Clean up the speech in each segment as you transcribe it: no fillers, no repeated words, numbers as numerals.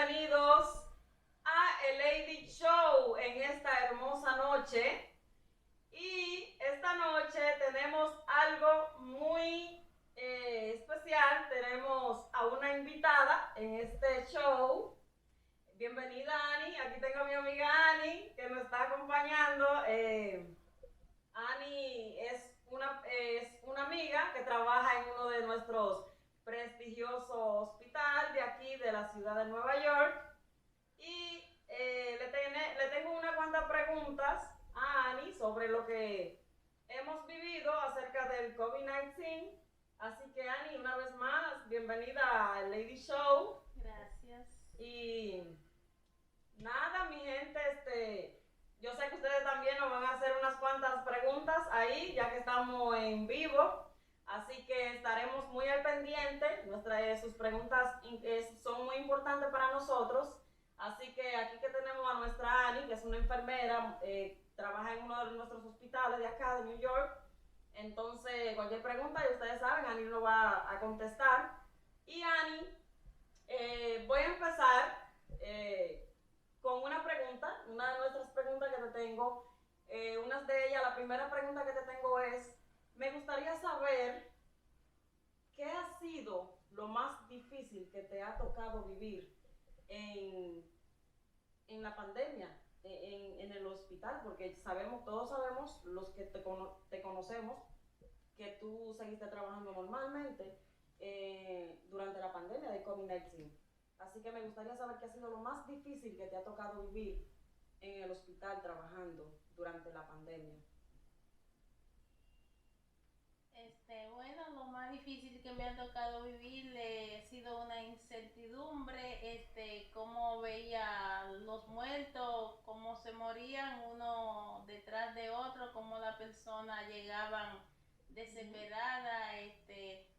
bienvenidos a el Lady Show en esta hermosa noche. Y esta noche tenemos algo muy especial. Tenemos a una invitada en este show. Bienvenida, Ani. Aquí tengo a mi amiga Ani que nos está acompañando. Ani es una amiga que trabaja en uno de nuestros prestigiosos hospitales de aquí, de la ciudad de Nueva York. Y le tengo unas cuantas preguntas a Ani sobre lo que hemos vivido acerca del COVID-19. Así que, Ani, una vez más, bienvenida al Lady Show. Gracias. Y nada, mi gente, yo sé que ustedes también nos van a hacer unas cuantas preguntas ahí, ya que estamos en vivo. Así que estaremos muy al pendiente. Sus preguntas son muy importantes para nosotros. Así que aquí que tenemos a nuestra Ani, que es una enfermera, trabaja en uno de nuestros hospitales de acá, de New York. Entonces, cualquier pregunta, y ustedes saben, Ani lo va a contestar. Y Ani, voy a empezar con una pregunta, una de nuestras preguntas que te tengo. Una de ellas, la primera pregunta que te tengo es, me gustaría saber qué ha sido lo más difícil que te ha tocado vivir en la pandemia, en el hospital, porque todos sabemos, los que te conocemos, que tú seguiste trabajando normalmente durante la pandemia de COVID-19. Así que me gustaría saber qué ha sido lo más difícil que te ha tocado vivir en el hospital trabajando durante la pandemia. Bueno, lo más difícil que me ha tocado vivir ha sido una incertidumbre, cómo veía los muertos, cómo se morían uno detrás de otro, cómo las personas llegaban desesperadas,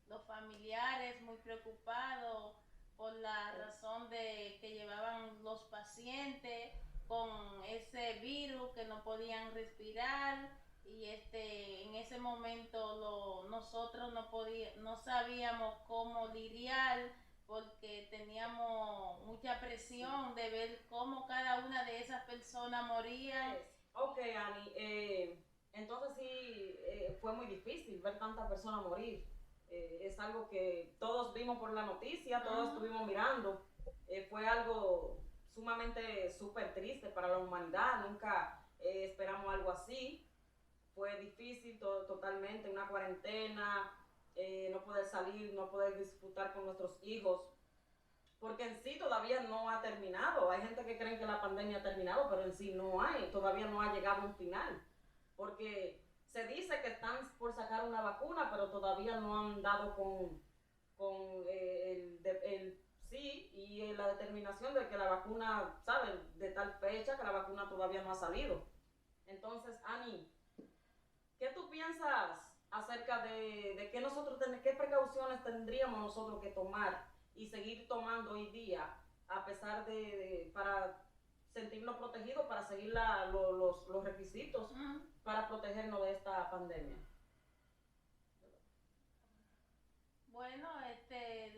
los familiares muy preocupados por la razón de que llevaban los pacientes con ese virus que no podían respirar. Y en ese momento nosotros no sabíamos cómo lidiar porque teníamos mucha presión de ver cómo cada una de esas personas moría. Ok, Ani, entonces sí, fue muy difícil ver tantas personas morir. Es algo que todos vimos por la noticia, todos estuvimos mirando. Fue algo sumamente súper triste para la humanidad. Nunca esperamos algo así. Fue difícil totalmente, una cuarentena, no poder salir, no poder disfrutar con nuestros hijos, porque en sí todavía no ha terminado. Hay gente que cree que la pandemia ha terminado, pero en sí todavía no ha llegado a un final, porque se dice que están por sacar una vacuna, pero todavía no han dado con el sí y la determinación de que la vacuna, ¿saben? De tal fecha que la vacuna todavía no ha salido. Entonces, Ani, ¿qué tú piensas acerca de qué precauciones tendríamos nosotros que tomar y seguir tomando hoy día, a pesar para sentirnos protegidos, para seguir los requisitos para protegernos de esta pandemia? Bueno,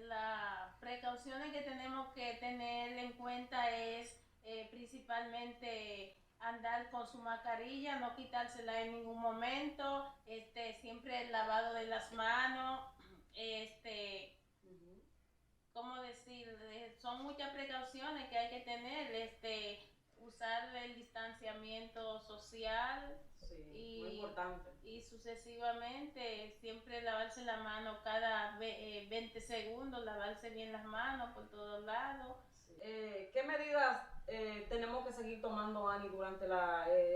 las precauciones que tenemos que tener en cuenta es principalmente andar con su mascarilla, no quitársela en ningún momento, siempre el lavado de las manos, ¿cómo decir? Son muchas precauciones que hay que tener, usar el distanciamiento social. Sí, muy importante. Y sucesivamente, siempre lavarse la mano cada 20 segundos, lavarse bien las manos por todos lados. Sí. ¿Qué medidas tenemos que seguir tomando, Ani, durante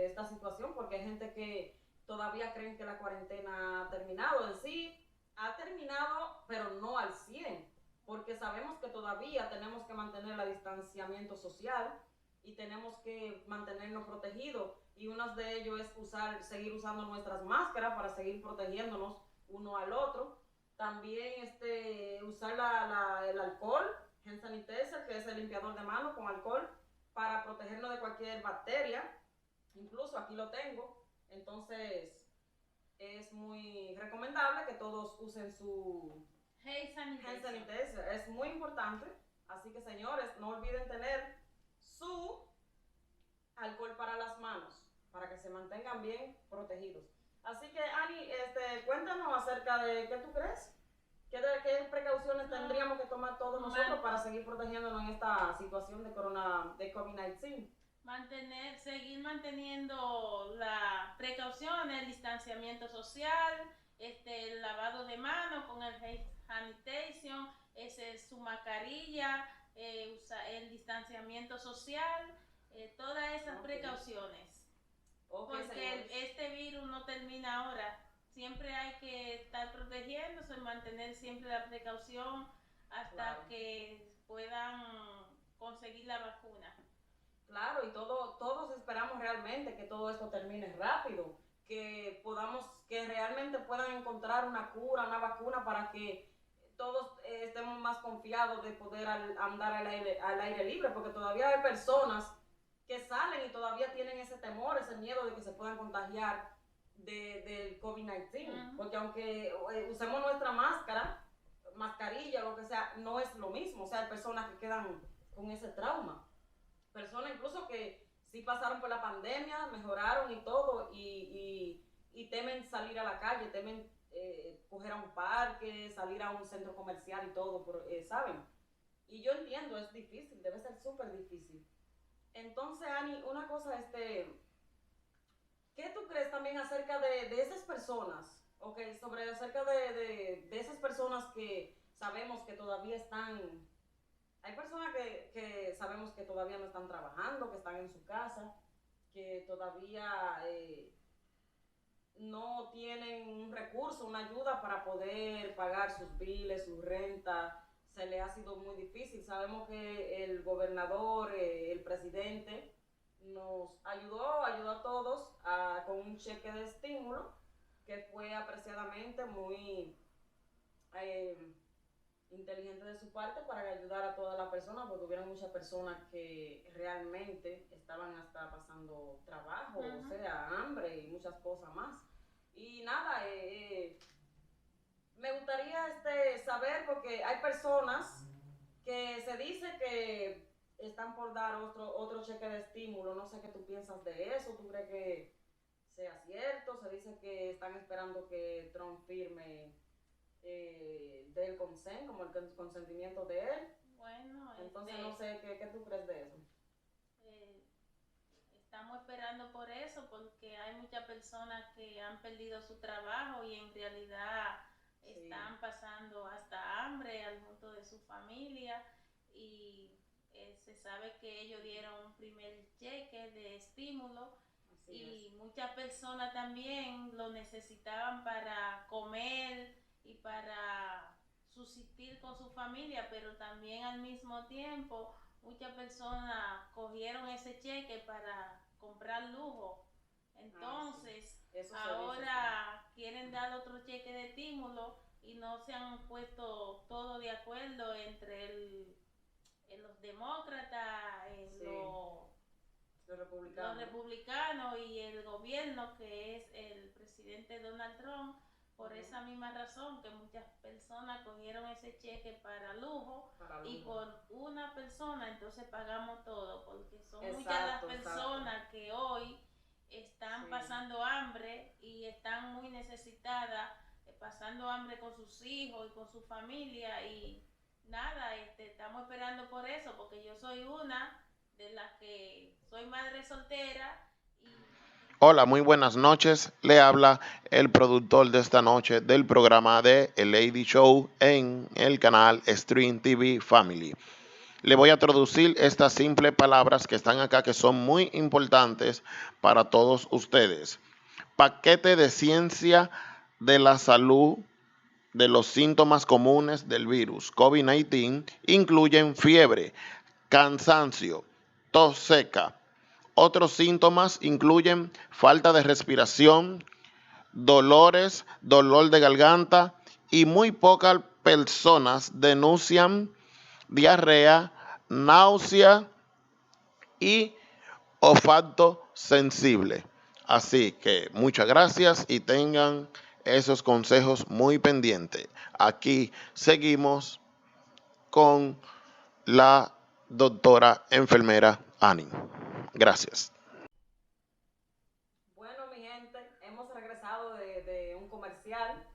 esta situación? Porque hay gente que todavía creen que la cuarentena ha terminado. En sí, ha terminado, pero no al 100, porque sabemos que todavía tenemos que mantener el distanciamiento social y tenemos que mantenernos protegidos, y uno de ellos es seguir usando nuestras máscaras para seguir protegiéndonos uno al otro. También usar el alcohol, hand sanitizer, que es el limpiador de manos con alcohol, para protegernos de cualquier bacteria. Incluso aquí lo tengo. Entonces es muy recomendable que todos usen su hand sanitizer. Es muy importante Así que señores, no olviden tener su alcohol para las manos, para que se mantengan bien protegidos. Así que Ani, cuéntanos acerca de qué tú crees, qué precauciones tendríamos que tomar todos nosotros para seguir protegiéndonos en esta situación de COVID-19. Seguir manteniendo la precaución, el distanciamiento social, el lavado de manos con el hand sanitation, su mascarilla, el distanciamiento social, todas esas precauciones. Porque este virus no termina ahora. Siempre hay que estar protegiéndose, mantener siempre la precaución hasta que puedan conseguir la vacuna. Claro, y todos esperamos realmente que todo esto termine rápido, que realmente puedan encontrar una cura, una vacuna para que todos estemos más confiados de poder andar al aire libre, porque todavía hay personas que salen y todavía tienen ese temor, ese miedo de que se puedan contagiar del COVID-19, porque aunque usemos nuestra mascarilla, lo que sea, no es lo mismo. O sea, hay personas que quedan con ese trauma, personas incluso que sí pasaron por la pandemia, mejoraron y todo, y temen salir a la calle, temen coger a un parque, salir a un centro comercial y todo, ¿saben? Y yo entiendo, es difícil, debe ser súper difícil. Entonces, Ani, una cosa, ¿qué tú crees también acerca de esas personas? Okay, acerca de esas personas que sabemos que todavía están. Hay personas que sabemos que todavía no están trabajando, que están en su casa, que todavía no tienen un recurso, una ayuda para poder pagar sus biles, su renta. Se le ha sido muy difícil. Sabemos que el gobernador, el presidente, nos ayudó a todos con un cheque de estímulo que fue apreciadamente muy inteligente de su parte para ayudar a todas las personas, porque hubieron muchas personas que realmente estaban hasta pasando trabajo, o sea, hambre y muchas cosas más. Y nada, me gustaría saber, porque hay personas que se dice que están por dar otro cheque de estímulo. No sé qué tú piensas de eso. ¿Tú crees que sea cierto? Se dice que están esperando que Trump firme del consent, como el consentimiento de él. Bueno, entonces no sé qué tú crees de eso. Estamos esperando por eso, porque hay muchas personas que han perdido su trabajo y en realidad están pasando hasta hambre al junto de su familia, y se sabe que ellos dieron un primer cheque de estímulo. Así es. Muchas personas también lo necesitaban para comer y para subsistir con su familia, pero también al mismo tiempo muchas personas cogieron ese cheque para comprar lujo. Entonces, ahora quieren dar otro cheque de estímulo y no se han puesto todo de acuerdo entre los demócratas, los republicanos y el gobierno, que es el presidente Donald Trump. Por esa misma razón que muchas personas cogieron ese cheque para lujo, y por una persona entonces pagamos todo, porque son muchas las personas que hoy están pasando hambre y están muy necesitadas, pasando hambre con sus hijos y con su familia. Y nada, estamos esperando por eso, porque yo soy una de las que soy madre soltera. Hola, muy buenas noches. Le habla el productor de esta noche del programa de El Lady Show en el canal Stream TV Family. Le voy a traducir estas simples palabras que están acá, que son muy importantes para todos ustedes. Paquete de ciencia de la salud de los síntomas comunes del virus COVID-19 incluyen fiebre, cansancio, tos seca. Otros síntomas incluyen falta de respiración, dolores, dolor de garganta, y muy pocas personas denuncian diarrea, náusea y olfato sensible. Así que muchas gracias y tengan esos consejos muy pendientes. Aquí seguimos con la doctora enfermera Annie. Gracias. Bueno, mi gente, hemos regresado de un comercial.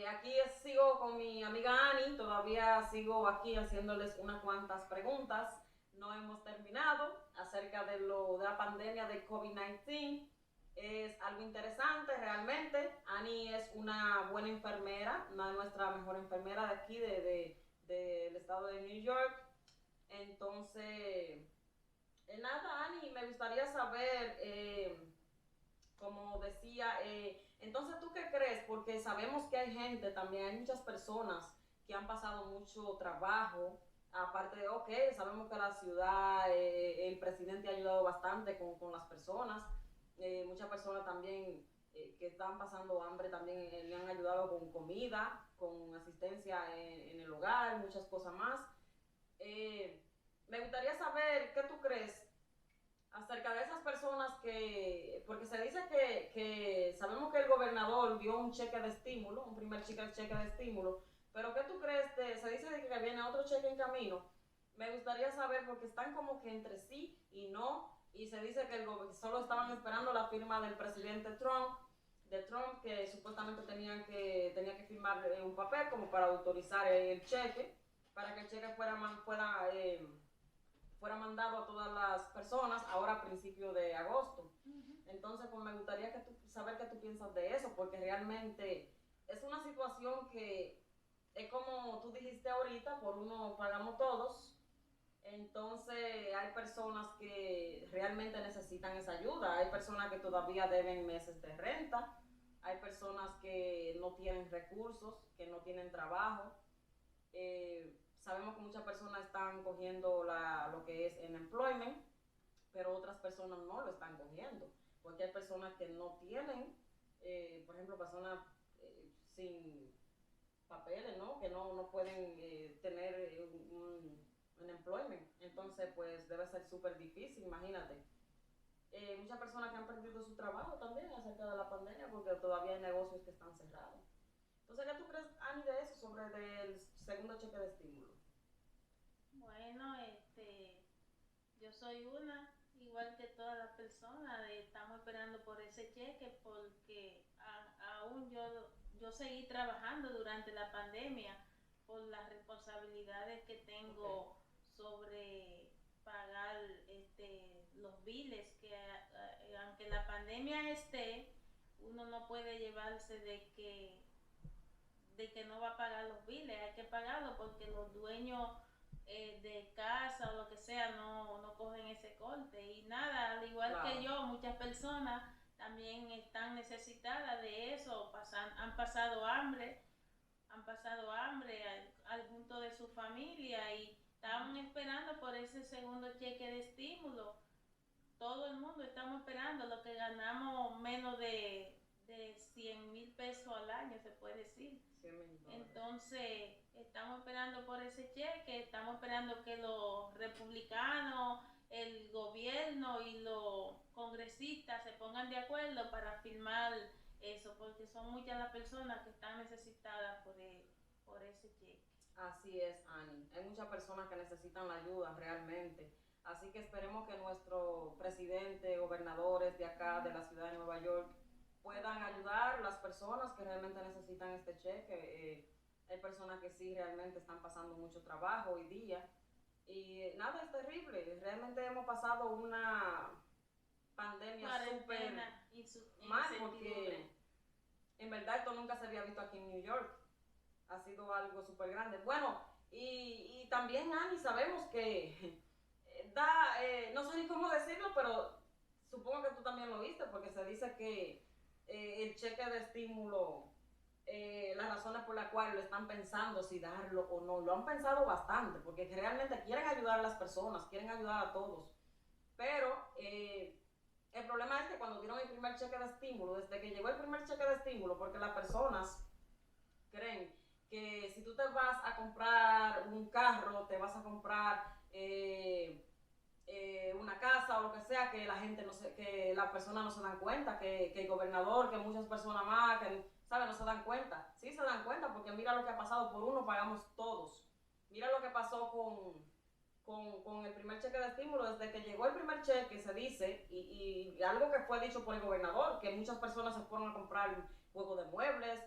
Aquí sigo con mi amiga Annie, todavía sigo aquí haciéndoles unas cuantas preguntas. No hemos terminado acerca de la pandemia de COVID-19. Es algo interesante realmente. Annie es una buena enfermera, una de nuestras mejores enfermeras de aquí, del estado de New York. Entonces, nada, Annie, me gustaría saber, como decía, entonces, ¿tú qué crees? Porque sabemos que hay gente también, hay muchas personas que han pasado mucho trabajo. Aparte de, ok, sabemos que la ciudad, el presidente ha ayudado bastante con las personas. Muchas personas también que están pasando hambre también le han ayudado con comida, con asistencia en el hogar, muchas cosas más. Me gustaría saber qué tú crees acerca de esas personas porque se dice que sabemos que el gobernador dio un cheque de estímulo, un primer cheque de estímulo, pero ¿qué tú crees? Se dice que viene otro cheque en camino. Me gustaría saber porque están como que entre sí y no, y se dice que solo estaban esperando la firma del presidente Trump, que supuestamente tenía que firmar un papel como para autorizar el cheque, para que el cheque fuera mandado a todas las personas ahora a principios de agosto. Entonces, pues me gustaría saber qué tú piensas de eso, porque realmente es una situación que es como tú dijiste ahorita, por uno pagamos todos. Entonces, hay personas que realmente necesitan esa ayuda, hay personas que todavía deben meses de renta, hay personas que no tienen recursos, que no tienen trabajo. Sabemos que muchas personas están cogiendo lo que es unemployment, pero otras personas no lo están cogiendo, porque hay personas que no tienen, por ejemplo, personas sin papeles, ¿no? Que no pueden tener un employment. Entonces, pues debe ser súper difícil, imagínate. Muchas personas que han perdido su trabajo también acerca de la pandemia, porque todavía hay negocios que están cerrados. Entonces, ¿qué tú crees, Ani, de eso, sobre el segundo cheque de estímulo? Bueno, yo soy igual que todas las personas, estamos esperando por ese cheque porque aún yo seguí trabajando durante la pandemia por las responsabilidades que tengo sobre pagar los biles, que aunque la pandemia esté, uno no puede llevarse de que no va a pagar los biles, hay que pagarlo porque los dueños de casa o lo que sea no cogen ese corte. Y nada, al igual claro que yo, muchas personas también están necesitadas de eso, han pasado hambre al junto de su familia y estaban esperando por ese segundo cheque de estímulo. Todo el mundo estamos esperando, lo que ganamos menos de 100,000 pesos al año, se puede decir. Entonces, estamos esperando por ese cheque, estamos esperando que los republicanos, el gobierno y los congresistas se pongan de acuerdo para firmar eso, porque son muchas las personas que están necesitadas por ese cheque. Así es, Annie. Hay muchas personas que necesitan la ayuda realmente. Así que esperemos que nuestro presidente, gobernadores de acá, de la ciudad de Nueva York, puedan ayudar a las personas que realmente necesitan este cheque. Hay personas que sí realmente están pasando mucho trabajo hoy día. Y nada, es terrible. Realmente hemos pasado una pandemia súper mal porque en verdad esto nunca se había visto aquí en New York. Ha sido algo súper grande. Bueno, y también, Ani, sabemos que no sé ni cómo decirlo, pero supongo que tú también lo viste, porque se dice que el cheque de estímulo, las razones por las cuales lo están pensando, si darlo o no, lo han pensado bastante, porque realmente quieren ayudar a las personas, quieren ayudar a todos. Pero el problema es que cuando dieron el primer cheque de estímulo, desde que llegó el primer cheque de estímulo, porque las personas creen que si tú te vas a comprar un carro, te vas a comprar una casa o lo que sea, que la gente que las personas no se dan cuenta, que el gobernador, que muchas personas más, que ¿sabes? No se dan cuenta. Sí se dan cuenta porque mira lo que ha pasado, por uno pagamos todos. mira lo que pasó con el primer cheque de estímulo. Desde que llegó el primer cheque se dice, y algo que fue dicho por el gobernador, que muchas personas se fueron a comprar juegos de muebles,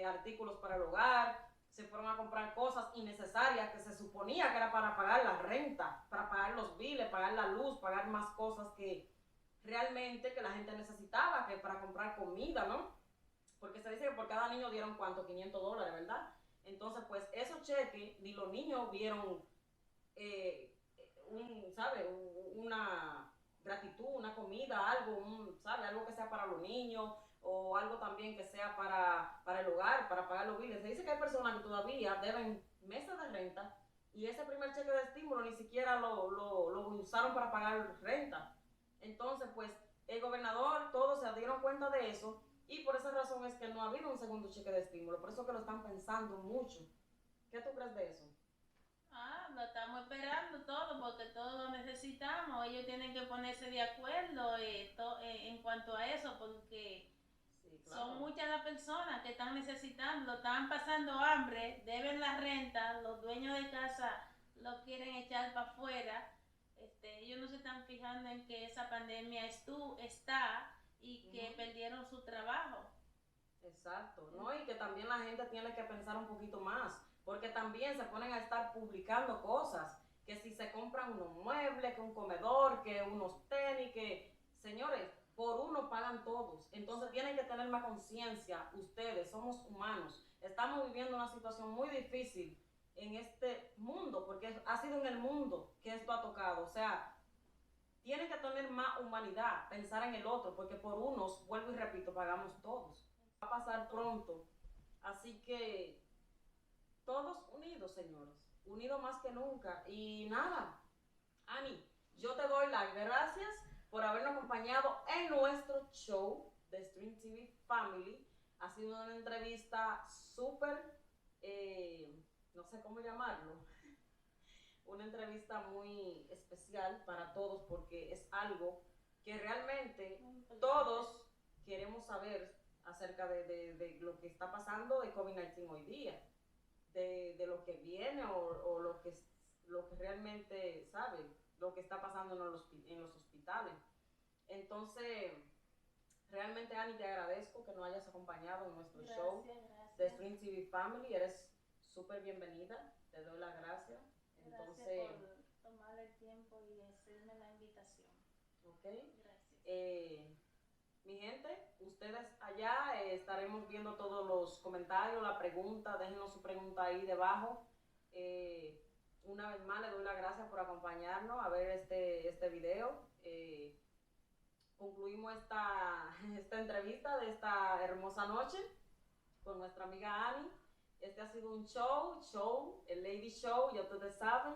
artículos para el hogar, se fueron a comprar cosas innecesarias que se suponía que era para pagar la renta, para pagar los biles, pagar la luz, pagar más cosas que realmente que la gente necesitaba, que para comprar comida, ¿no? Porque se dice que por cada niño dieron ¿cuánto? $500, ¿verdad? Entonces, pues esos cheques, ni los niños vieron, ¿sabe? Una gratitud, una comida, algo, ¿sabe? Algo que sea para los niños, o algo también que sea para el hogar, para pagar los biles. Se dice que hay personas que todavía deben meses de renta y ese primer cheque de estímulo ni siquiera lo usaron para pagar renta. Entonces, pues, el gobernador, todos se dieron cuenta de eso y por esa razón es que no ha habido un segundo cheque de estímulo. Por eso que lo están pensando mucho. ¿Qué tú crees de eso? Lo estamos esperando todo porque todos lo necesitamos. Ellos tienen que ponerse de acuerdo en cuanto a eso porque sí, claro, son muchas las personas que están necesitando, están pasando hambre, deben la renta, los dueños de casa lo quieren echar para afuera. Ellos no se están fijando en que esa pandemia está y que perdieron su trabajo. Exacto, ¿no? Y que también la gente tiene que pensar un poquito más, porque también se ponen a estar publicando cosas, que si se compran unos muebles, que un comedor, que unos tenis, que, señores, por uno pagan todos. Entonces tienen que tener más conciencia, ustedes, somos humanos, estamos viviendo una situación muy difícil en este mundo, porque ha sido en el mundo que esto ha tocado, o sea, tienen que tener más humanidad, pensar en el otro, porque por unos, vuelvo y repito, pagamos todos. Va a pasar pronto, así que todos unidos, señores, unidos más que nunca. Y nada, Ani, yo te doy las gracias por habernos acompañado en nuestro show de Stream TV Family. Ha sido una entrevista súper, no sé cómo llamarlo, una entrevista muy especial para todos porque es algo que realmente todos queremos saber acerca de lo que está pasando de COVID-19 hoy día, de lo que viene o lo que realmente sabe, lo que está pasando en los hospitales. Entonces, realmente, Ani, te agradezco que nos hayas acompañado en nuestro show de Stream TV Family. Eres súper bienvenida, te doy las gracias. Entonces, gracias por tomar el tiempo y hacerme la invitación. Ok. Gracias. Mi gente, ustedes allá estaremos viendo todos los comentarios, la pregunta, déjenos su pregunta ahí debajo. Una vez más, le doy las gracias por acompañarnos a ver este video. Concluimos esta entrevista de esta hermosa noche con nuestra amiga Ani. Este ha sido un show, el Lady Show, ya ustedes saben.